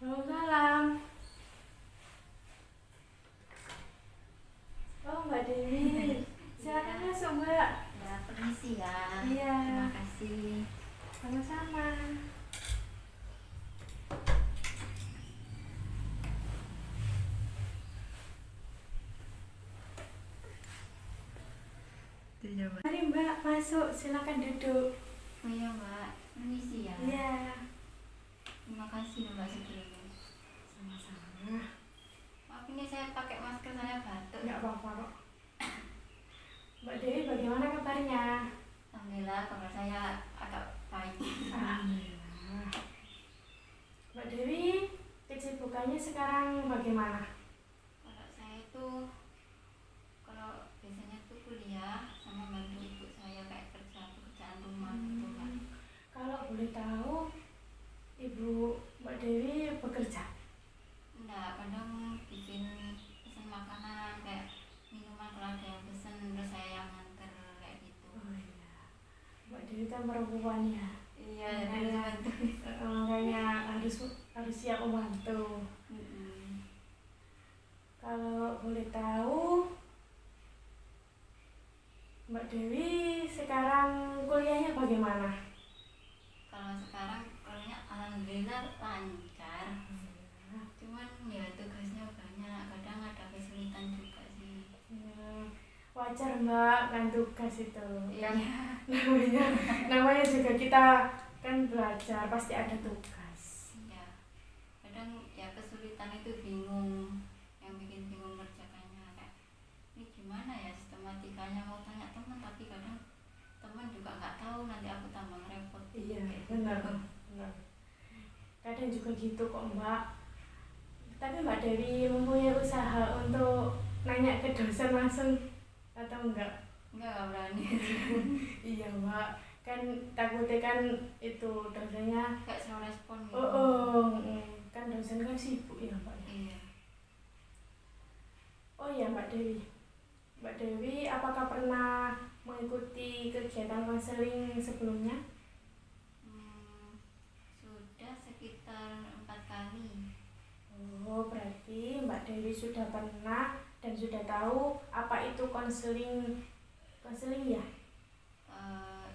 Halo, salam. Oh, Mbak Dewi. Silakan Iya, masuk, Mbak. ya permisi ya. Iya, Terima kasih. sama-sama. Mari, Mbak, masuk. Silakan duduk. Oh iya Mbak, permisi ya. Iya, Terima kasih Mbak sebelumnya. sama-sama. Maaf ini saya pakai masker, saya batuk. Nggak apa-apa kok. Mbak Dewi, bagaimana kabarnya? Alhamdulillah kabar saya agak baik. Alhamdulillah. Mbak Dewi, kesibukannya sekarang bagaimana? Kalau saya itu kalau biasanya tuh kuliah sama bantu ibu saya kayak pekerjaan rumah gitu Mbak. Kalau boleh tahu, Ibu Mbak Dewi bekerja? Enggak, kadang bikin pesan makanan kayak minuman kalau ada yang pesen terus saya yang nganter kayak gitu. Oh iya, Mbak Dewi kan perempuan ya. Iya, Makanya, makanya harus siap membantu. Kalau boleh tahu, Mbak Dewi sekarang kuliahnya bagaimana? Kalau sekarang kuliahnya alhamdulillah lancar. Cuman ya tugasnya banyak, kadang ada kesulitan juga sih. Wajar Mbak, kan tugas itu. Iya. Kan namanya juga kita kan belajar, pasti ada tugas. Ya, kadang ya kesulitan itu bingung, yang bikin bingung kerjakannya kayak ini gimana ya sistematikanya, mau tanya teman tapi kadang teman juga nggak tahu, nanti aku tambah ngerepotin. Iya, Kayak benar. gitu. Benar. Kadang juga gitu kok Mbak. Tapi Mbak Dewi mempunyai usaha untuk nanya ke dosen langsung atau enggak? Nggak berani. Iya Mbak, kan takutnya kan itu dosennya. Kayak slow respon gitu. Kan dosen kan sibuk ya Mbak. Iya. Oh iya Mbak Dewi, apakah pernah mengikuti kegiatan konseling sebelumnya? Sudah sekitar 4 kali. Oh, berarti Mbak Dewi sudah pernah dan sudah tahu apa itu konseling ya?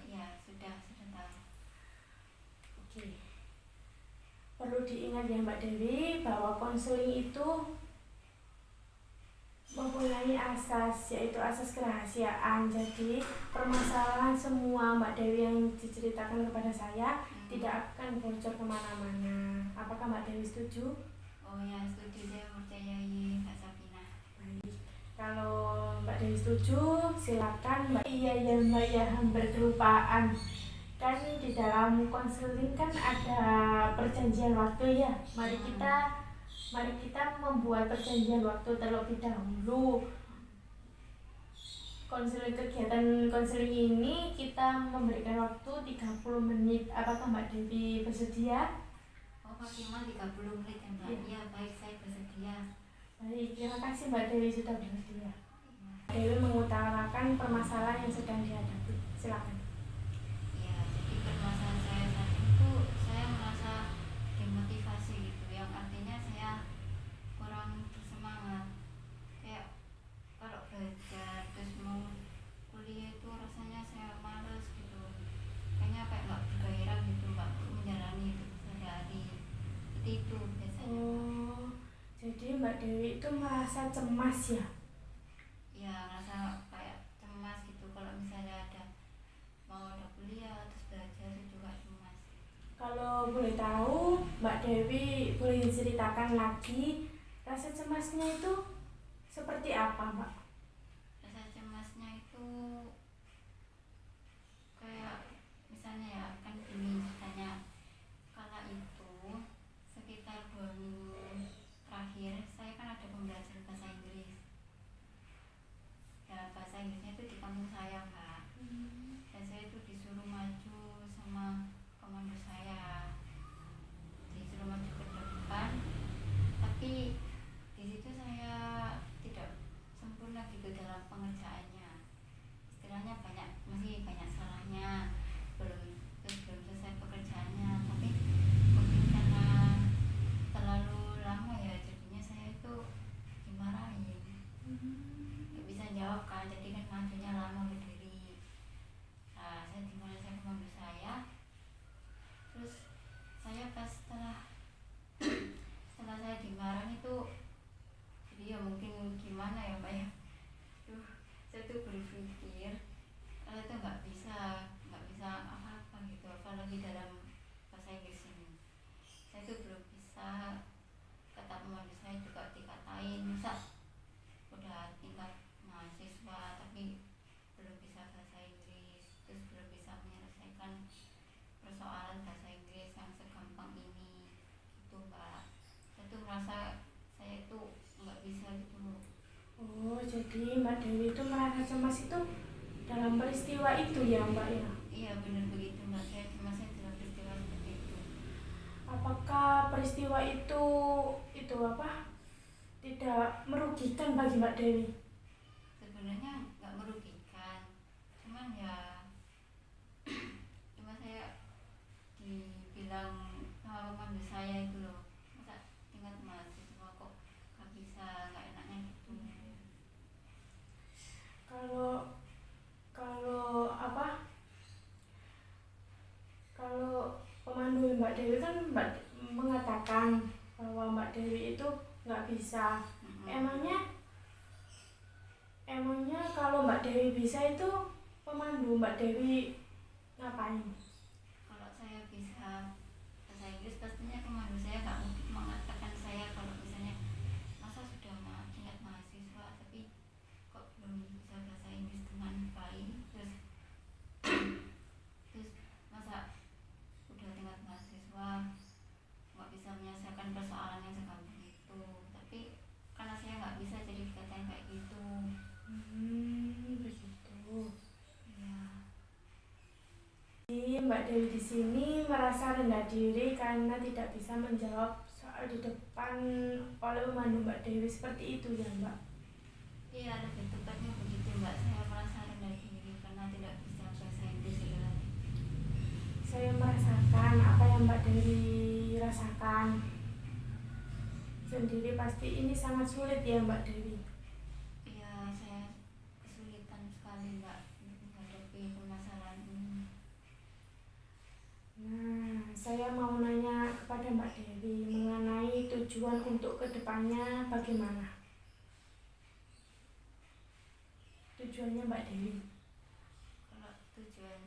Ya sudah tahu. Oke. Perlu diingat ya Mbak Dewi bahwa konseling itu mempunyai asas, yaitu asas kerahasiaan. Jadi permasalahan semua Mbak Dewi yang diceritakan kepada saya tidak akan bocor kemana-mana. Apakah Mbak Dewi setuju? Oh ya, setuju, saya percayai Kak Sabina. Baik. Kalau Mbak Dewi setuju, silakan Mbak. Iya ya Mbak, ya hampir kelupaan. Kan di dalam konseling kan ada perjanjian waktu ya. Mari kita membuat perjanjian waktu terlebih dahulu. Kegiatan konseling ini kita memberikan waktu 30 menit. Apakah Mbak Dewi bersedia? Oh, maksimal 30 menit ya Mbak? Iya, baik, saya bersedia. Baik, terima kasih Mbak Dewi sudah bersedia. Mbak Dewi mengutarakan permasalahan yang sedang dihadapi. Silakan. Ya, jadi permasalahan saya saat itu, saya merasa demotivasi gitu, yang artinya saya kurang bersemangat. Kayak kalau belajar terus mau kuliah itu rasanya saya males gitu, kayaknya kayak nggak bergairah gitu Mbak untuk menjalani hidup sehari-hari. Seperti itu biasanya. Oh, jadi Mbak Dewi itu merasa cemas ya? Ya, rasa kayak cemas gitu kalau misalnya mau ada kuliah terus belajar itu juga cemas. Kalau boleh tahu, Mbak Dewi boleh ceritakan lagi rasa cemasnya itu seperti apa, Mbak? Rasa cemasnya itu kayak misalnya ya kan gini ceritanya, kala itu sekitar 2 minggu terakhir saya kan ada pembelajaran bahasa Inggris. Ya, bahasa Inggrisnya itu di kampung saya Kak. Dan saya itu disuruh maju sama komando saya, disuruh maju ke depan, tapi di situ saya tidak sempurna persoalan bahasa Inggris yang segampang ini gitu Mbak. Saya tuh merasa saya itu nggak bisa gitu loh. Oh, jadi Mbak Dewi itu merasa cemas itu dalam peristiwa itu ya Mbak ya? Iya benar begitu Mbak, saya cemasnya dalam peristiwa seperti itu. Apakah peristiwa itu apa? Tidak merugikan bagi Mbak Dewi? Sebenarnya nggak merugikan, cuman ya cuma saya dibilang sama pemandu saya itu loh, masa tingkat mahasiswa kok nggak bisa, nggak enaknya gitu. Kalau kalau apa? Kalau pemandu Mbak Dewi kan mengatakan bahwa Mbak Dewi itu nggak bisa. Emangnya kalau Mbak Dewi bisa itu pemandu Mbak Dewi ngapain? Kalau saya bisa bahasa Inggris pastinya pemandu saya nggak mungkin mengatakan saya kalau misalnya masa sudah tingkat mahasiswa tapi kok belum bisa bahasa Inggris dengan baik, terus masa udah tingkat mahasiswa nggak bisa menyelesaikan persoalan yang segampang itu. Tapi karena saya nggak bisa jadi dikatain kayak gitu. Begitu. Ya. Jadi Mbak Dewi di sini merasa rendah diri karena tidak bisa menjawab soal di depan oleh pemandu Mbak Dewi seperti itu ya Mbak? Iya lebih tepatnya begitu Mbak, saya merasa rendah diri karena tidak bisa bahasa Inggris itu tadi. Saya merasakan apa yang Mbak Dewi rasakan sendiri, pasti ini sangat sulit ya Mbak Dewi. Iya saya kesulitan sekali Mbak menghadapi permasalahan ini. Nah, saya mau nanya kepada Mbak Dewi mengenai tujuan untuk kedepannya bagaimana? Tujuannya Mbak Dewi? Kalau tujuan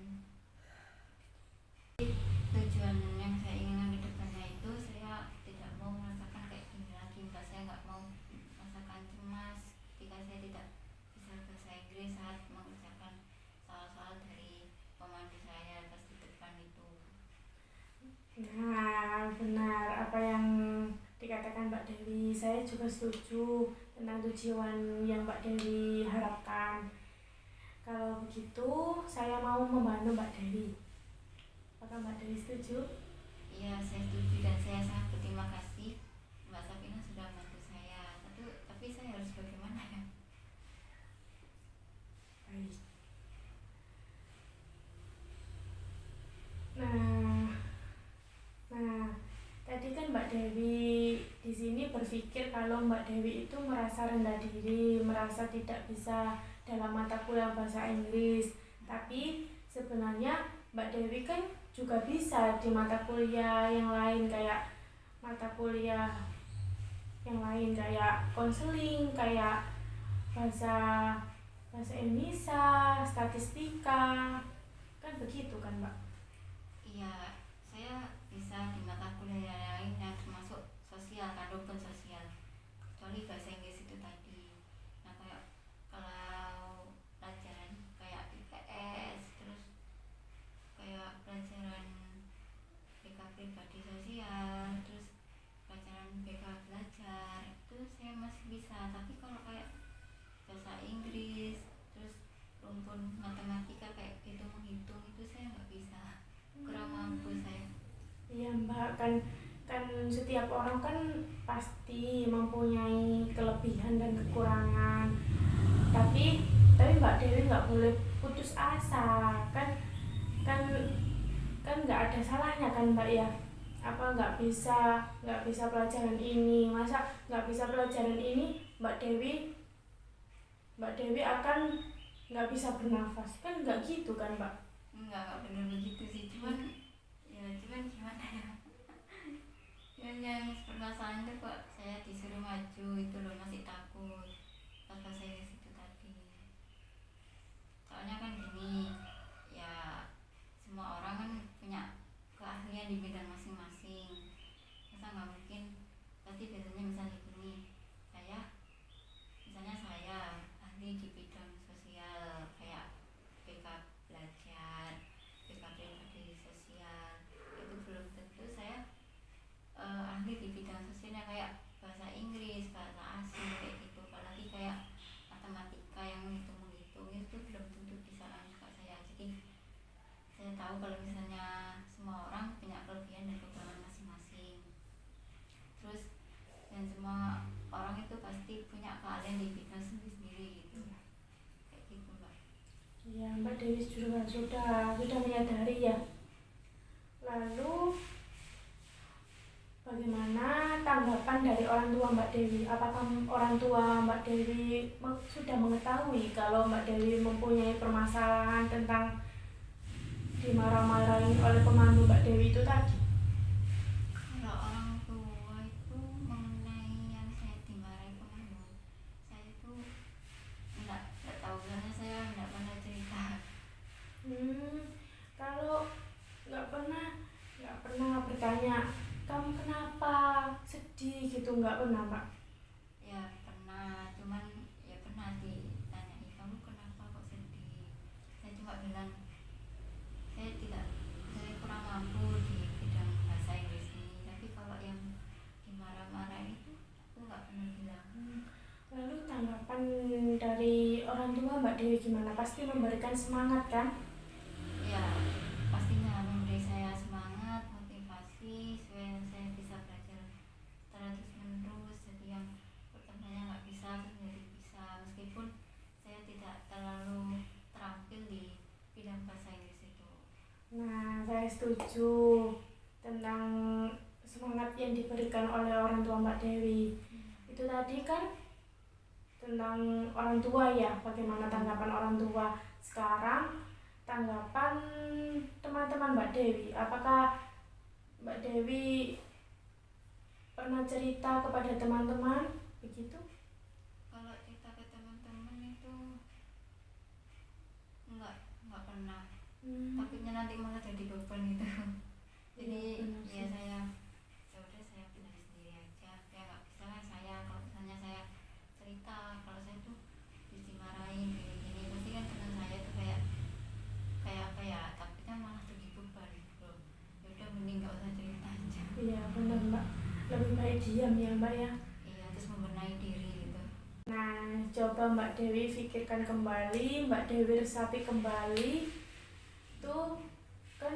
yang saya inginkan ke depannya itu saya tidak mau merasakan kayak gini lagi Mbak. Saya nggak mau merasakan cemas ketika saya tidak bisa bahasa Inggris saat mengerjakan soal-soal dari pemandu saya pas di depan itu. Nah, benar apa yang dikatakan Mbak Dewi. Saya juga setuju tentang tujuan yang Mbak Dewi harapkan. Kalau begitu, saya mau membantu Mbak Dewi. Apakah Mbak Dewi setuju? Iya saya setuju dan saya sangat berterima kasih Mbak Sapina sudah membantu saya. Tapi saya harus bagaimana ya? Baik. Nah, tadi kan Mbak Dewi di sini berpikir kalau Mbak Dewi itu merasa rendah diri, merasa tidak bisa dalam mata kuliah bahasa Inggris. Tapi sebenarnya Mbak Dewi kan juga bisa di mata kuliah yang lain, kayak mata kuliah yang lain kayak konseling, kayak bahasa Indonesia, statistika, kan begitu kan Mbak? Iya saya bisa di mata kuliah yang lain yang termasuk sosial kan, rukun sosial, kecuali bahasa Inggris itu tadi. Nah kayak kalau pelajaran kayak IPS, terus kayak pelajaran BK pribadi sosial, terus pelajaran BK belajar itu saya masih bisa. Tapi kalau kayak bahasa Inggris terus rumpun matematika kayak hitung menghitung itu saya nggak bisa, kurang mampu saya. Iya Mbak, kan setiap orang kan pasti mempunyai kelebihan dan kekurangan. Tapi Mbak Dewi nggak boleh putus asa, kan nggak ada salahnya kan Mbak ya? Apa nggak bisa pelajaran ini? Masa nggak bisa pelajaran ini Mbak Dewi akan nggak bisa bernafas, kan nggak gitu kan Mbak? Enggak benar begitu sih, cuman gimana ya, yang permasalahan itu kok saya disuruh maju itu loh, masih takut pas bahasa Inggris itu tadi. Soalnya kan gini ya, semua orang kan punya keahlian di bidang masing-masing, masa nggak mungkin. Pasti biasanya misalnya gini, saya ahli di bidang sosial kayak BK belajar, BK pribadi sosial, saya tahu kalau misalnya semua orang punya kelebihan dan kekurangan masing-masing. Terus dan semua orang itu pasti punya keahlian di bidang sendiri-sendiri gitu. Kayak gitu, Mbak. Ya, Mbak Dewi juga sudah menyadari ya. Lalu bagaimana tanggapan dari orang tua Mbak Dewi? Apakah orang tua Mbak Dewi sudah mengetahui kalau Mbak Dewi mempunyai permasalahan tentang dimarah-marahin oleh pemandu Mbak Dewi itu tadi? Kalau orang tua itu mengenai yang saya dimarahi pemandu, saya itu enggak tahu karena saya enggak pernah cerita. Kalau nggak pernah bertanya kamu kenapa sedih gitu, nggak pernah Mbak? Ya pernah, cuman ya pernah ditanyai kamu kenapa kok sedih. Saya cuma bilang saya kurang mampu di bidang bahasa Inggris ini. Tapi kalau yang dimarah-marahin itu aku nggak pernah bilang. Lalu tanggapan dari orang tua Mbak Dewi gimana? Pasti memberikan semangat kan? Ya pastinya memberi saya semangat, motivasi supaya saya bisa belajar terus menerus. Jadi yang pertamanya nggak bisa terus menjadi bisa, meskipun saya tidak terlalu terampil di bidang bahasa Inggris itu. Nah, saya setuju tentang semangat yang diberikan oleh orang tua Mbak Dewi. Itu tadi kan tentang orang tua ya, bagaimana tanggapan orang tua. Sekarang tanggapan teman-teman Mbak Dewi. Apakah Mbak Dewi pernah cerita kepada teman-teman begitu? Kalau cerita ke teman-teman itu nggak pernah. Takutnya nanti malah jadi beban gitu. Jadi ya saya udah saya benar sendiri aja. Ya nggak bisa kan saya kalau misalnya saya cerita kalau saya tuh dimarahin gini pasti kan teman saya tuh kayak apa ya, takutnya malah jadi beban gitu. Ya udah mending nggak usah cerita aja. Iya benar Mbak, lebih baik diam ya Mbak ya. Iya, terus membenahi diri gitu. Nah, coba Mbak Dewi pikirkan kembali, Mbak Dewi resapi kembali. Tuh kan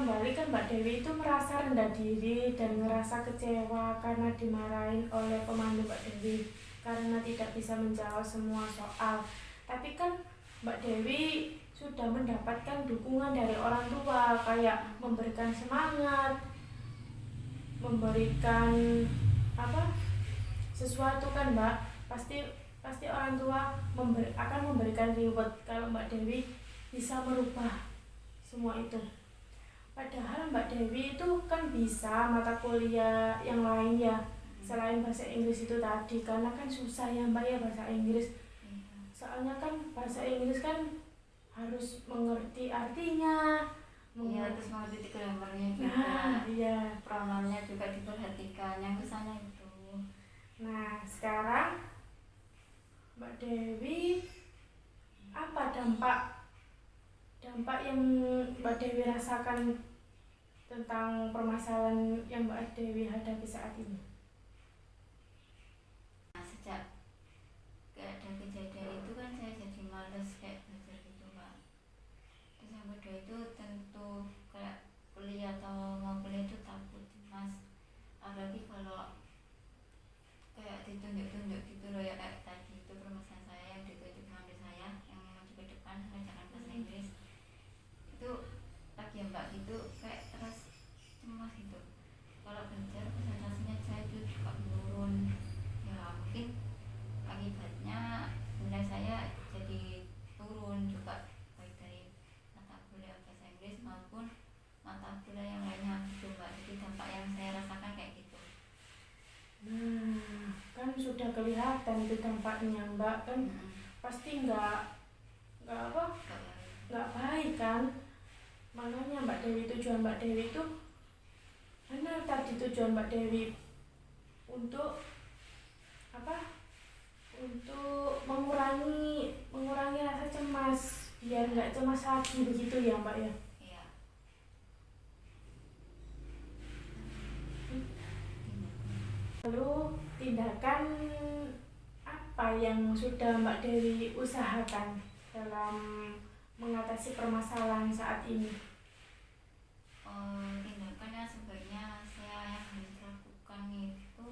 Mbak Dewi itu merasa rendah diri dan merasa kecewa karena dimarahin oleh pemandu Mbak Dewi karena tidak bisa menjawab semua soal. Tapi kan Mbak Dewi sudah mendapatkan dukungan dari orang tua, kayak memberikan semangat, memberikan sesuatu kan Mbak. Pasti orang tua akan memberikan reward kalau Mbak Dewi bisa merubah semua itu. Padahal Mbak Dewi itu kan bisa mata kuliah yang lain ya, selain bahasa Inggris itu tadi, karena kan susah ya Mbak ya bahasa Inggris. Soalnya kan bahasa Inggris kan harus mengerti artinya, Iya, terus mengerti grammarnya juga. Nah, iya. Pronounnya juga diperhatikan, yang susahnya itu. Nah, sekarang Mbak Dewi, apa dampak yang Mbak Dewi rasakan tentang permasalahan yang Mbak Dewi hadapi saat ini? Nah, sejak ada kejadian itu kan saya jadi males kayak belajar gitu Pak. Terus yang kedua itu tentu kayak kuliah atau mau kuliah itu takut, cemas. Apalagi kalau kayak ditunjuk-tunjuk gitu loh ya, kayak tadi itu permasalahan saya yang ditunjuk mengambil saya yang maju ke depan mengajarkan bahasa Inggris itu lagi ya Mbak gitu, kayak terus cemas gitu. Kalau belajar konsentrasinya saya itu juga menurun. Ya mungkin akibatnya nilai saya jadi turun juga, baik dari mata kuliah bahasa Inggris maupun mata kuliah yang lainnya gitu Mbak. Jadi dampak yang saya rasakan kayak gitu. Nah, kan sudah kelihatan itu dampaknya Mbak, kan pasti nggak baik kan. Makanya Mbak Dewi, tujuan Mbak Dewi itu benar tadi, tujuan Mbak Dewi untuk untuk mengurangi rasa cemas biar nggak cemas lagi begitu ya Mbak ya. Iya. Lalu tindakan apa yang sudah Mbak Dewi usahakan dalam mengatasi permasalahan saat ini? tindakan yang sebaiknya saya yang harus lakukan itu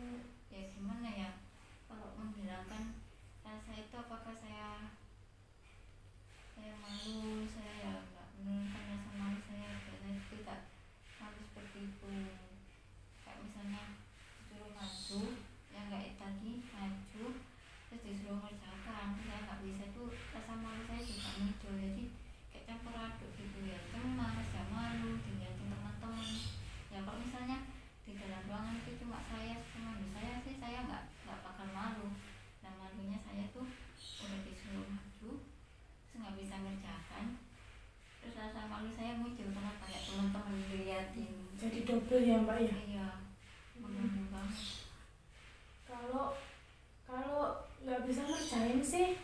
ya gimana ya, kalau menghilangkan rasa itu apakah saya malu, saya ya nggak menurunkan rasa malu saya tidak malu seperti itu. Kayak misalnya disuruh maju ya nggak tadi maju terus disuruh ngerjakan saya nggak bisa, tuh rasa malu saya juga muncul, jadi kayak campur aduk gitu ya, cemas ya malu dilihatin teman-teman. Ya kalau misalnya di dalam ruangan itu cuma saya sih saya nggak bakal malu. Nah malunya saya tuh udah disuruh maju terus nggak bisa ngerjakan, terus rasa malu saya muncul karena kayak teman-teman dilihatin. Jadi double ya Mbak ya. Iya, mengganggu banget. Kalau nggak bisa ngerjain sih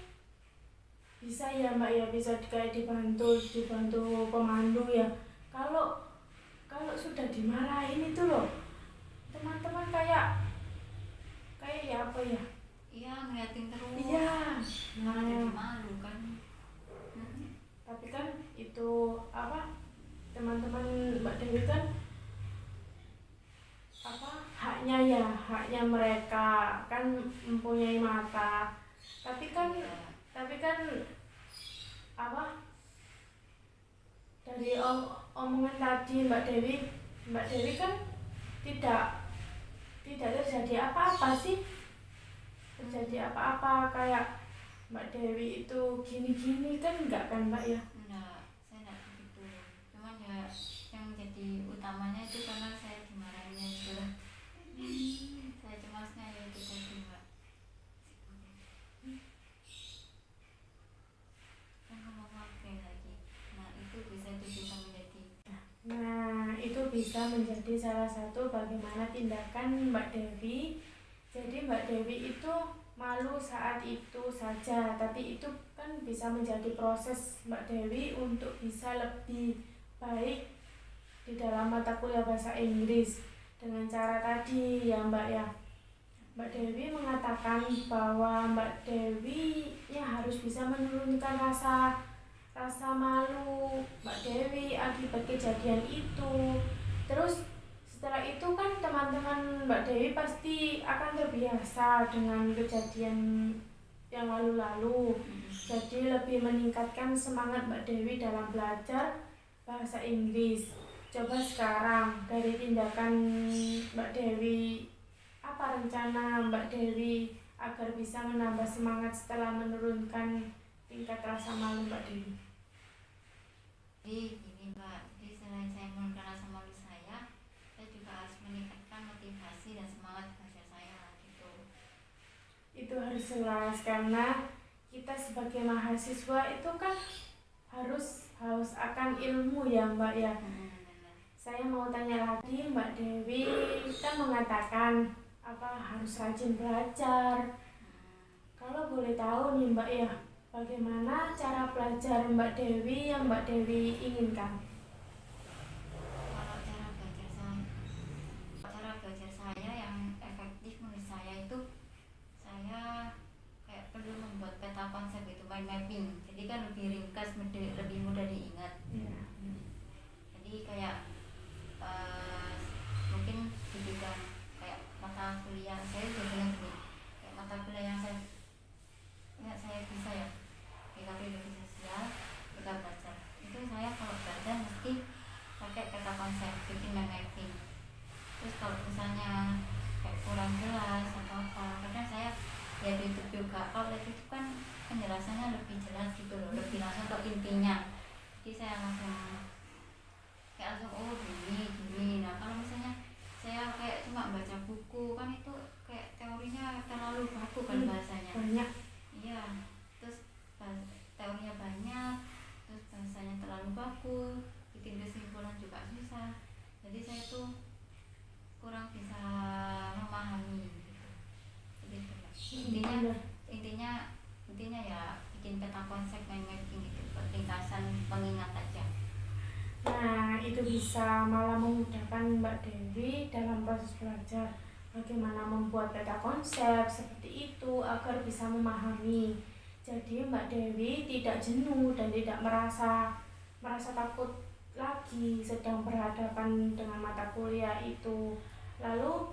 bisa ya Mbak ya, bisa kayak dibantu pemandu ya. Kalau sudah dimarahin itu loh teman-teman kayak ya apa ya, Iya, ngeliatin terus. iya Malah jadi nah malu kan. tapi kan itu apa, teman-teman Mbak Dewi kan apa haknya mereka kan mempunyai mata, tapi kan Iya. apa, dari omongan tadi Mbak Dewi kan tidak terjadi apa-apa sih, terjadi apa-apa kayak Mbak Dewi itu gini-gini kan enggak kan Mbak ya. Enggak, saya enggak begitu. Cuman ya yang jadi utamanya itu karena saya dimarahinnya itu. Saya cemasnya ya itu tadi Mbak. Kan ngomong apa lagi. Nah itu bisa menjadi. Nah, itu bisa menjadi salah satu bagaimana tindakan Mbak Dewi. Jadi Mbak Dewi itu malu saat itu saja, tapi itu kan bisa menjadi proses Mbak Dewi untuk bisa lebih baik di dalam mata kuliah bahasa Inggris dengan cara tadi ya Mbak ya. Mbak Dewi mengatakan bahwa Mbak Dewi harus bisa menurunkan rasa malu Mbak Dewi akibat kejadian itu. Terus setelah itu kan teman-teman Mbak Dewi pasti akan terbiasa dengan kejadian yang lalu-lalu. Jadi lebih meningkatkan semangat Mbak Dewi dalam belajar bahasa Inggris. Coba sekarang dari tindakan Mbak Dewi, apa rencana Mbak Dewi agar bisa menambah semangat setelah menurunkan tingkat rasa malu Mbak Dewi? Jadi gini Mbak, jadi selain saya menurunkan rasa malu saya juga harus meningkatkan motivasi dan semangat bahasa saya gitu. Itu harus jelas karena kita sebagai mahasiswa itu kan harus akan ilmu ya Mbak ya. Saya mau tanya lagi, Mbak Dewi kan mengatakan apa harus rajin belajar. Kalau boleh tahu nih Mbak ya, bagaimana cara belajar Mbak Dewi yang Mbak Dewi inginkan? Kalau cara belajar saya yang efektif menurut saya itu saya kayak perlu membuat peta konsep itu, mind mapping. Jadi kan lebih ringkas, lebih mudah diingat. Ya. Jadi kayak mungkin di bidang kayak mata kuliah saya juga bilang gini, kayak mata kuliah yang saya bisa ya, geografi sosial, kita belajar itu saya kalau belajar mesti pakai peta konsep, bikin dan mapping. Terus kalau misalnya kayak kurang jelas atau apa, kadang saya lihat YouTube juga. Kalau lihat YouTube kan penjelasannya lebih jelas gitu loh, lebih langsung ke intinya. Jadi saya langsung oh gini. Nah kalau misalnya saya kayak cuma baca buku kan itu kayak teorinya terlalu baku kan bahasanya. Banyak. Iya, terus teorinya banyak, terus bahasanya terlalu baku, bikin kesimpulan juga susah. Jadi saya tuh kurang bisa memahami gitu. Jadi intinya ya bikin peta konsep, mind mapping gitu, ringkasan pengingat aja. Nah, itu bisa malah memudahkan Mbak Dewi dalam proses belajar. Bagaimana membuat peta konsep seperti itu agar bisa memahami. Jadi Mbak Dewi tidak jenuh dan tidak merasa takut lagi lagi sedang berhadapan dengan mata kuliah itu. Lalu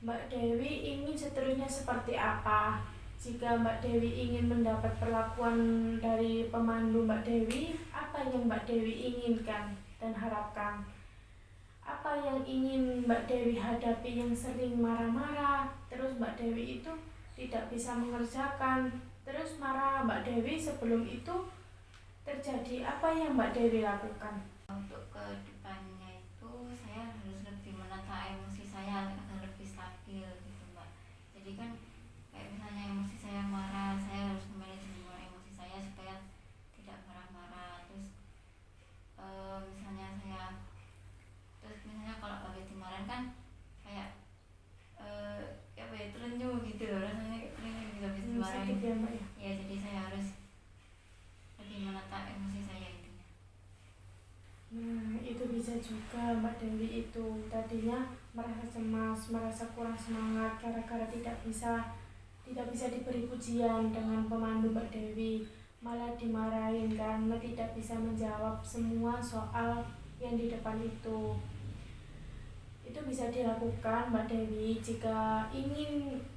Mbak Dewi ingin seterusnya seperti apa? Jika Mbak Dewi ingin mendapat perlakuan dari pemandu Mbak Dewi, apa yang Mbak Dewi inginkan dan harapkan? Apa yang ingin Mbak Dewi hadapi yang sering marah-marah, terus Mbak Dewi itu tidak bisa mengerjakan, terus marah Mbak Dewi sebelum itu terjadi apa yang Mbak Dewi lakukan? Untuk ke depannya itu saya harus lebih menata emosi saya agar lebih stabil gitu Mbak. Jadi kan kayak misalnya emosi saya marah, saya harus memanage emosi saya supaya tidak marah-marah. Misalnya kalau habis dimarahin kan kayak apa ya, terenyuh gitu loh, rasanya kayak terenyuh gitu habis dimarahin. Sakit ya Mbak ya? Ya jadi saya harus lebih menata emosi saya itu. Nah, itu bisa juga Mbak Dewi itu tadinya merasa cemas, merasa kurang semangat gara-gara tidak bisa diberi pujian dengan pemandu Mbak Dewi, malah dimarahin karena tidak bisa menjawab semua soal yang di depan itu. Itu bisa dilakukan Mbak Dewi jika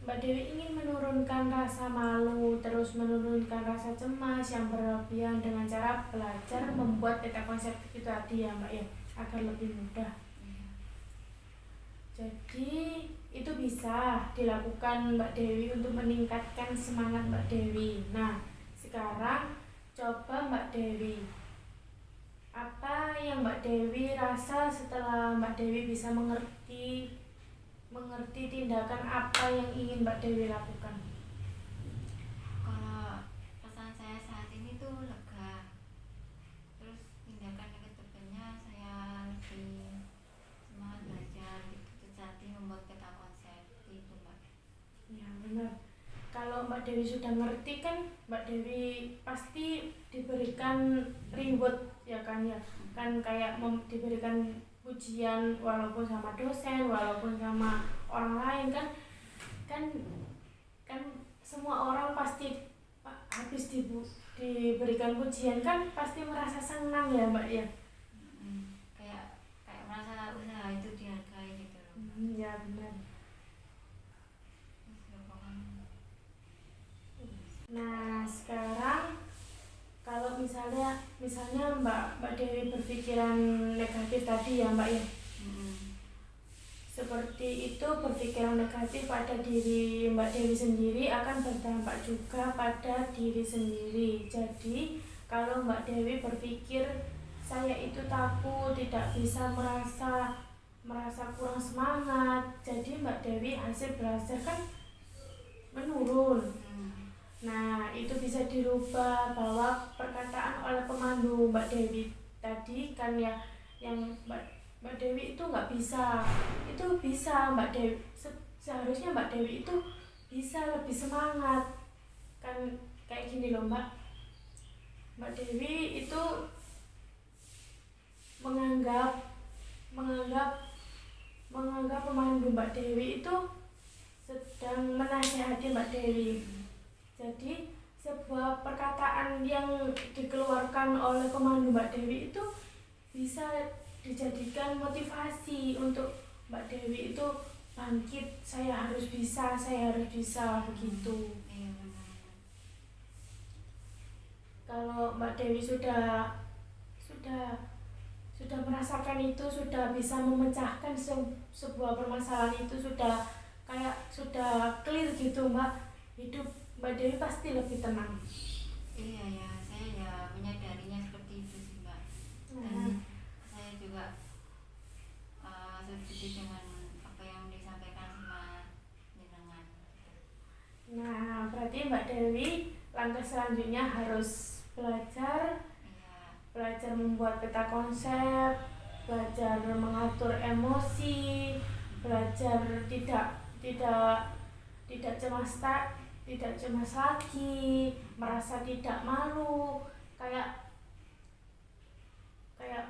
Mbak Dewi ingin menurunkan rasa malu, terus menurunkan rasa cemas yang berlebihan dengan cara belajar membuat peta konsep itu tadi ya Mbak ya, agar lebih mudah. Jadi itu bisa dilakukan Mbak Dewi untuk meningkatkan semangat Mbak Dewi. Nah, sekarang coba Mbak Dewi, apa yang Mbak Dewi rasa setelah Mbak Dewi bisa mengerti tindakan apa yang ingin Mbak Dewi lakukan? Kalau perasaan saya saat ini tuh lega, terus tindakan ke depannya saya lebih semangat belajar gitu, jadi membuat peta konsep itu Mbak. Ya benar. Kalau Mbak Dewi sudah ngerti kan Mbak Dewi pasti diberikan reward ya kan ya, kan kayak diberikan pujian walaupun sama dosen, walaupun sama orang lain kan semua orang pasti habis diberikan pujian kan pasti merasa senang ya Mbak ya. Kayak merasa usaha itu dihargai gitu loh. Ya benar. Nah sekarang kalau misalnya Mbak Dewi berpikiran negatif tadi ya Mbak ya, seperti itu berpikiran negatif pada diri Mbak Dewi sendiri akan berdampak juga pada diri sendiri. Jadi kalau Mbak Dewi berpikir saya itu takut, tidak bisa merasa kurang semangat, jadi Mbak Dewi hasil belajar kan menurun. Nah, itu bisa dirubah bahwa perkataan oleh pemandu Mbak Dewi tadi kan ya, yang Mbak Dewi itu nggak bisa. Itu bisa Mbak Dewi, seharusnya Mbak Dewi itu bisa lebih semangat. Kan kayak gini loh Mbak. Mbak Dewi itu menganggap pemandu Mbak Dewi itu sedang menasihati Mbak Dewi. Jadi sebuah perkataan yang dikeluarkan oleh pemandu Mbak Dewi itu bisa dijadikan motivasi untuk Mbak Dewi itu bangkit, saya harus bisa begitu. Kalau Mbak Dewi sudah merasakan itu, sudah bisa memecahkan sebuah permasalahan itu, sudah clear gitu Mbak, hidup Mbak Dewi pasti lebih tenang. Iya ya, saya ya menyadarinya seperti itu sih Mbak. Dan saya juga setuju dengan apa yang disampaikan sama jenengan. Nah, berarti Mbak Dewi langkah selanjutnya harus belajar membuat peta konsep, belajar mengatur emosi, belajar tidak cemas lagi, merasa tidak malu, kayak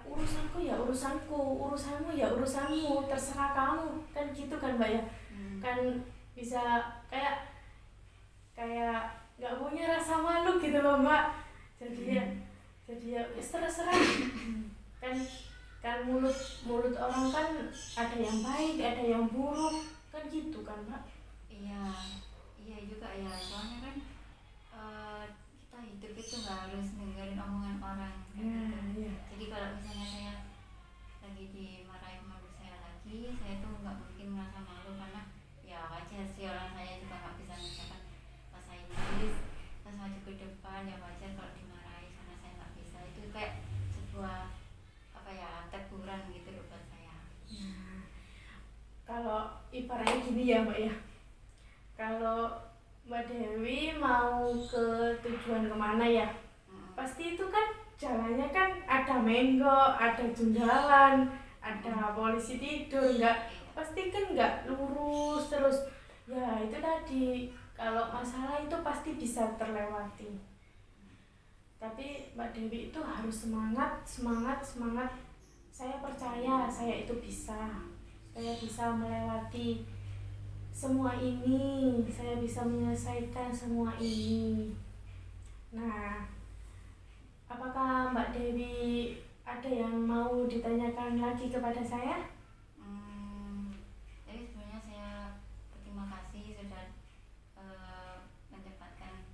urusanku ya urusanku, urusanmu ya urusanmu, terserah kamu, kan gitu kan Mbak ya. Kan bisa kayak nggak punya rasa malu gitu loh Mbak. Jadi ya terserah kan mulut mulut orang kan ada yang baik, ada yang buruk, kan gitu kan Mbak? Iya, iya juga ya. Soalnya kan kita hidup itu nggak harus dengerin omongan orang kan gitu. Iya. Jadi kalau misalnya saya lagi dimarahin sama ibu saya lagi, saya tuh nggak mungkin merasa malu karena ya wajar sih, orang saya juga nggak bisa mengucapkan bahasa Inggris pas maju ke depan, ya wajar kalau dimarahi karena saya nggak bisa. Itu kayak sebuah apa ya, teguran gitu loh buat saya. Nah, kalau ibaratnya gini ya Mbak ya, kalau Mbak Dewi mau ke tujuan kemana ya, pasti itu kan jalannya kan ada menggok, ada junggalan, ada polisi tidur, pasti kan nggak lurus terus. Ya itu tadi, kalau masalah itu pasti bisa terlewati. Tapi Mbak Dewi itu harus semangat, semangat, semangat. Saya percaya saya itu bisa. Saya bisa melewati semua ini, saya bisa menyelesaikan semua ini. Nah, apakah Mbak Dewi ada yang mau ditanyakan lagi kepada saya? Jadi sebenarnya saya berterima kasih sudah menyempatkan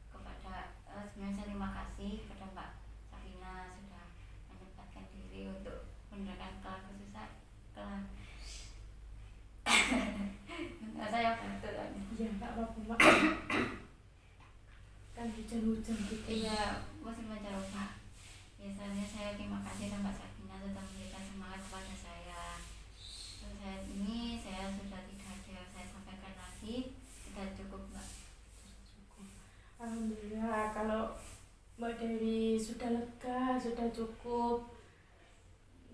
kepada sebenarnya saya terima kasih kepada Mbak Safina sudah menyempatkan diri untuk menerangkan kelah kesusahan saya betul kan? Iya, nggak apa-apa Mbak. Kan hujan-hujan gitu. Iya, masih mencoba. Biasanya saya terima kasih sama Mbak Safina sudah memberikan semangat kepada saya. Terus saat ini saya sudah tidak ada yang saya sampaikan lagi, sudah cukup Mbak. Cukup. Alhamdulillah, kalau Mbak Dewi sudah lega, sudah cukup,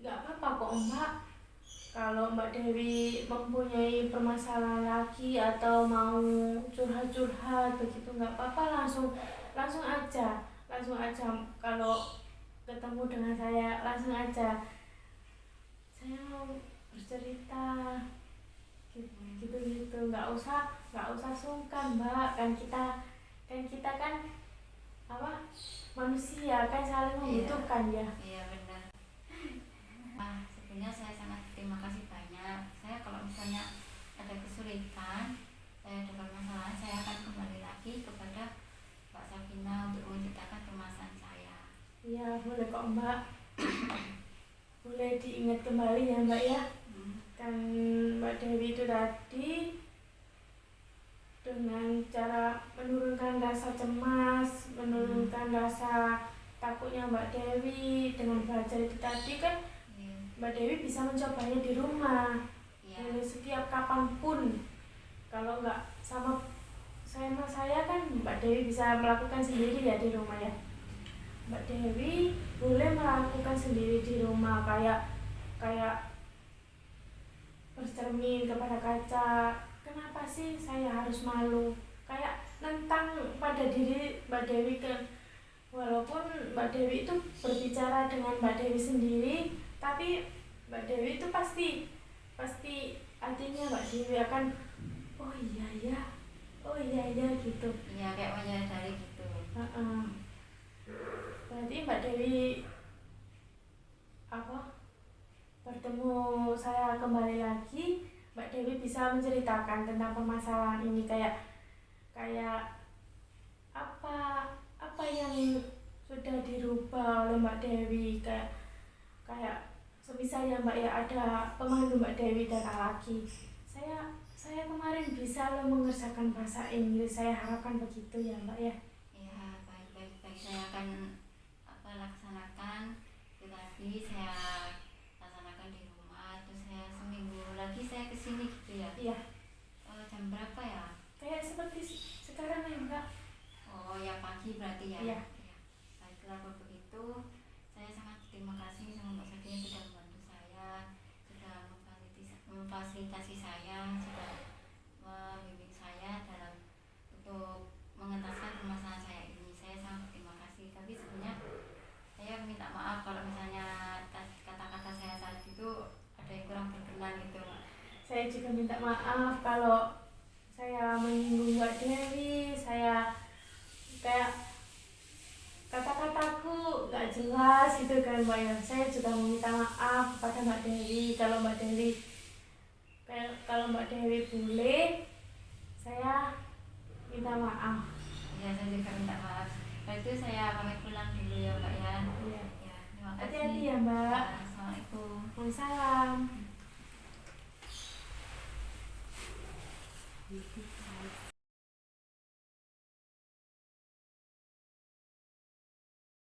nggak apa-apa kok Mbak. Kalau Mbak Dewi mempunyai permasalahan lagi atau mau curhat-curhat begitu, nggak apa-apa, langsung aja kalau ketemu dengan saya, langsung aja saya mau bercerita gitu, nggak usah sungkan Mbak. Kan kita kan apa, manusia kan saling membutuhkan ya. Iya benar. Sebenarnya saya sangat terima kasih banyak. Saya kalau misalnya ada kesulitan, saya ada permasalahan, saya akan kembali lagi kepada Mbak Safina untuk menceritakan permasalahan saya. Iya boleh kok Mbak. Boleh diingat kembali ya Mbak ya. Kan Mbak Dewi itu tadi dengan cara menurunkan rasa cemas, menurunkan rasa takutnya Mbak Dewi dengan belajar itu tadi kan, Mbak Dewi bisa mencobanya di rumah. Dari setiap kapanpun. Kalau nggak sama saya kan Mbak Dewi bisa melakukan sendiri ya di rumah ya. Mbak Dewi boleh melakukan sendiri di rumah, kayak bercermin kepada kaca. Kenapa sih saya harus malu? Kayak nentang pada diri Mbak Dewi kan. Walaupun Mbak Dewi itu berbicara dengan Mbak Dewi sendiri, tapi Mbak Dewi itu pasti artinya Mbak Dewi akan oh iya ya gitu. Iya, kayak menyadari gitu. Berarti Mbak Dewi bertemu saya kembali lagi, Mbak Dewi bisa menceritakan tentang permasalahan ini, kayak apa yang sudah dirubah oleh Mbak Dewi, kayak semisalnya Mbak ya ada pemandu Mbak Dewi datang lagi, saya kemarin bisa mengerjakan bahasa Inggris, saya harapkan begitu ya Mbak ya. Iya, baik, saya akan laksanakan itu tadi, saya laksanakan di rumah. Terus saya seminggu lagi saya kesini gitu ya. Iya. Jam berapa ya? Kayak seperti sekarang ya Mbak. Oh ya, pagi berarti ya. Iya. Baiklah, kalau begitu saya sangat terima kasih sama Mbak Safina sudah membantu saya, sudah memfasilitasi saya, sudah membimbing saya dalam untuk mengentaskan permasalahan saya ini. Saya sangat terima kasih. Tapi sebenarnya saya minta maaf kalau misalnya kata-kata saya saat itu ada yang kurang berkenan gitu Mbak. Saya juga minta maaf kalau saya menyinggung Mbak Dewi, saya kayak kata-kataku nggak jelas gitu kan Mbak ya. Saya juga meminta maaf kepada Mbak Dewi. Kalau Mbak Dewi boleh, saya minta maaf. Ya, saya juga minta maaf. Kalau itu saya pamit pulang dulu ya Mbak ya. Iya. Ya, terima kasih. Hati-hati ya Mbak. Ya, Assalamualaikum. Waalaikumsalam.